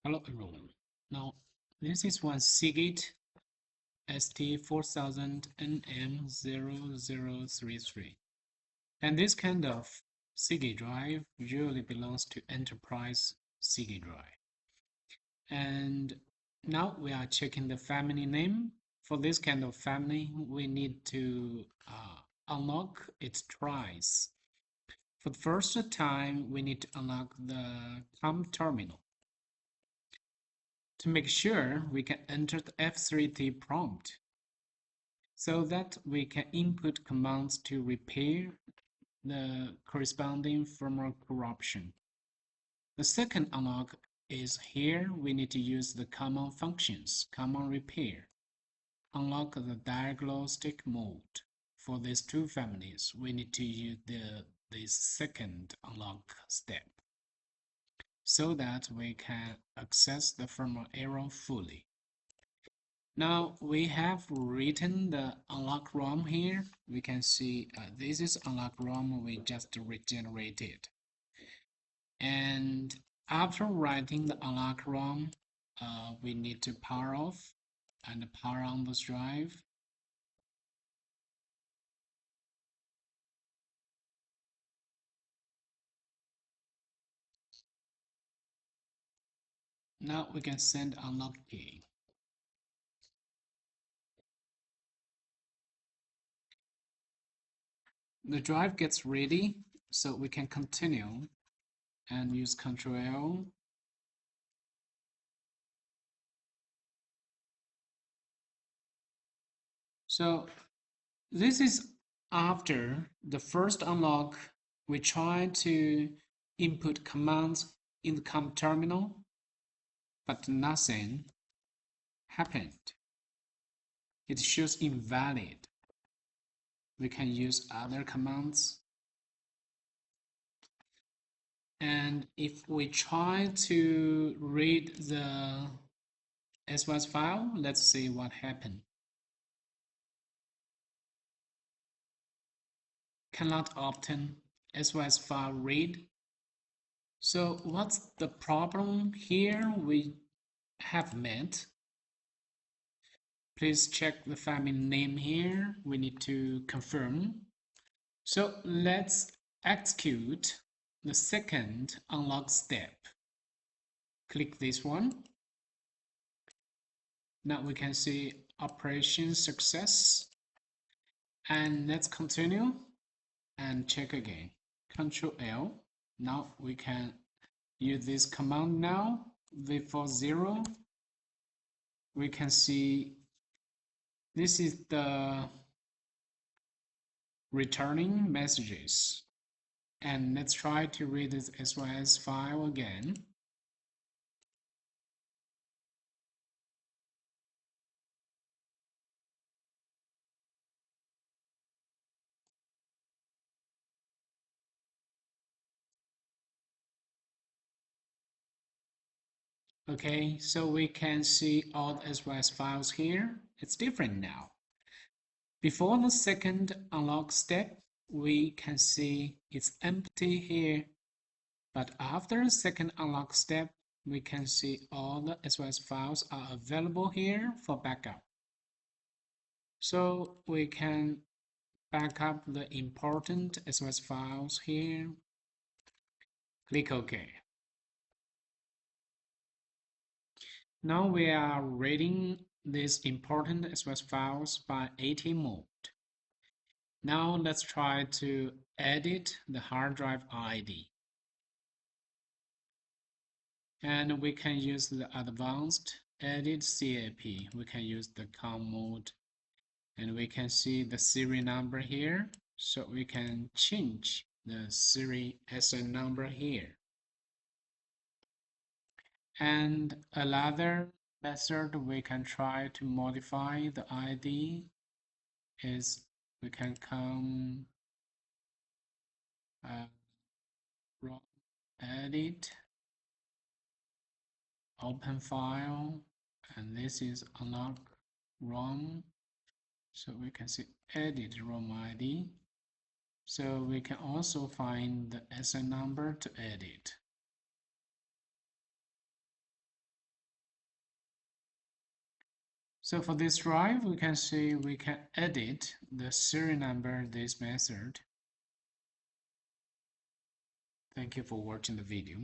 Hello everyone. Now this is one Seagate ST4000NM0033, and this kind of Seagate drive usually belongs to enterprise Seagate drive. And now we are checking the family name. For this kind of family, we need to unlock it twice. For the first time, we need to unlock the COM terminal. To make sure we can enter the F3T prompt so that we can input commands to repair the corresponding firmware corruption. The second unlock is here we need to use the common functions, common repair. Unlock the diagnostic mode. For these two families, we need to use this second unlock step so that we can access the firmware error fully. Now we have written the unlock ROM here. We can see this is unlock ROM we just regenerated. And after writing the unlock ROM, we need to power off and power on this drive. Now we can send unlock key. The drive gets ready, so we can continue and use Ctrl L. So this is after the first unlock. We try to input commands in the COM terminal, but nothing happened. It shows invalid. We can use other commands. And if we try to read the SOS file, let's see what happened. Cannot obtain SOS file read. So what's the problem here we have met? Please check the family name here. We need to confirm. So let's execute the second unlock step. Click this one. Now we can see operation success. And let's continue and check again. Ctrl L. Now we can use this command now. V40. We can see this is the returning messages. And let's try to read this SOS file again. Okay, so we can see all the SOS files here. It's different now. Before the second unlock step, we can see it's empty here. But after the second unlock step, we can see all the SOS files are available here for backup. So we can back up the important SOS files here. Click OK. Now we are reading these important SOS files by AT mode. Now let's try to edit the hard drive ID. And we can use the advanced edit CAP. We can use the COM mode. And we can see the serial number here. So we can change the serial SN number here. And another method we can try to modify the ID is we can come ROM edit, open file, and this is unlock ROM. So we can see edit ROM ID. So we can also find the SN number to edit. So for this drive, we can see we can edit the serial number this method. Thank you for watching the video.